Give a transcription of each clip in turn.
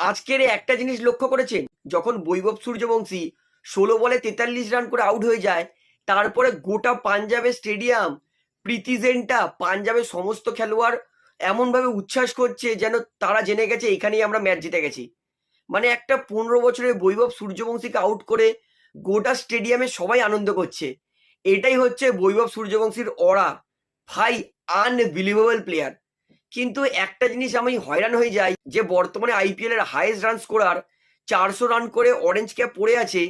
আজকের একটা জিনিস লক্ষ্য করেছেন, যখন বৈভব সূর্যবংশী 16 বলে 43 রান করে আউট হয়ে যায়, তারপরে গোটা পাঞ্জাবের স্টেডিয়াম, প্রীতি জেন্টা, পাঞ্জাবের সমস্ত খেলোয়াড় এমনভাবে উচ্ছ্বাস করছে যেন তারা জেনে গেছে এখানেই আমরা ম্যাচ জিতে গেছি। মানে একটা 15 বছরের বৈভব সূর্যবংশীকে আউট করে গোটা স্টেডিয়ামে সবাই আনন্দ করছে। এটাই হচ্ছে বৈভব সূর্যবংশীর অরা। ভাই, আনবিলিভেবল প্লেয়ার। কিন্তু একটা জিনিস আমি হয়রান হয়ে যাই, যে বর্তমানে আইপিএল এর হাইয়েস্ট রান স্কোরার 400 রান করে অরেঞ্জ ক্যাপ পড়ে আছে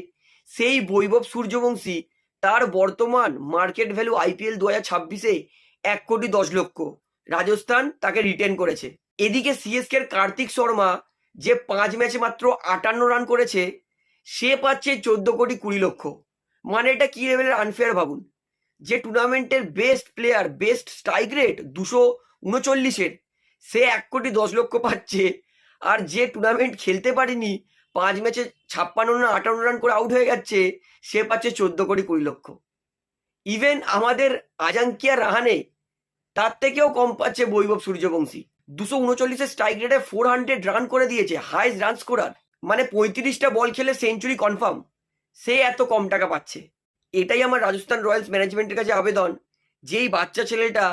সেই বৈভব সূর্যবংশী, তার বর্তমান মার্কেট ভ্যালু আইপিএল 2026-এ 1,10,00,000। রাজস্থান তাকে রিটেন করেছে। এদিকে সিএসকে এর কার্তিক শর্মা, যে 5 ম্যাচে মাত্র 58 রান করেছে, সে পাচ্ছে 14,20,00,000। মানে এটা কি লেভেলের আনফেয়ার ভাবুন। যে টুর্নামেন্টের best player, best strike rate 239-এর, সে 1,10,00,000 পাচ্ছে। আর যে টুর্নামেন্ট খেলতে পারেনি, 5 ম্যাচে 56 না 58 রান করে আউট হয়ে যাচ্ছে, সে পাচ্ছে 14,20,00,000। ইভেন আমাদের আজাঙ্কিয়া রাহানে তার থেকেও কম পাচ্ছে বৈভব সূর্যবংশী। 239-এর স্ট্রাইক রেটে 400 রান করে দিয়েছে, হাইস্ট রান স্কোরার। মানে 35টা বল খেলে সেঞ্চুরি কনফার্ম, সে এত কম টাকা পাচ্ছে। এটাই আমার রাজস্থান রয়্যালস ম্যানেজমেন্টের কাছে আবেদন, যেই বাচ্চা ছেলেটা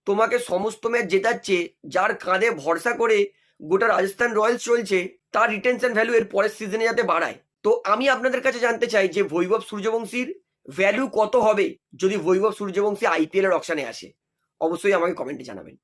তোমাকে সমস্ত ম্যাচ জেতাচ্ছে, যার কাঁধে ভরসা করে গোটা রাজস্থান রয়্যালস চলছে, তার রিটেনশন ভ্যালু এর পরের সিজনে যাতে বাড়ায়। তো আমি আপনাদের কাছে জানতে চাই যে বৈভব সূর্যবংশীর ভ্যালু কত হবে যদি বৈভব সূর্যবংশী আইপিএল এর অকশনে আসে। অবশ্যই আমাকে কমেন্টে জানাবেন।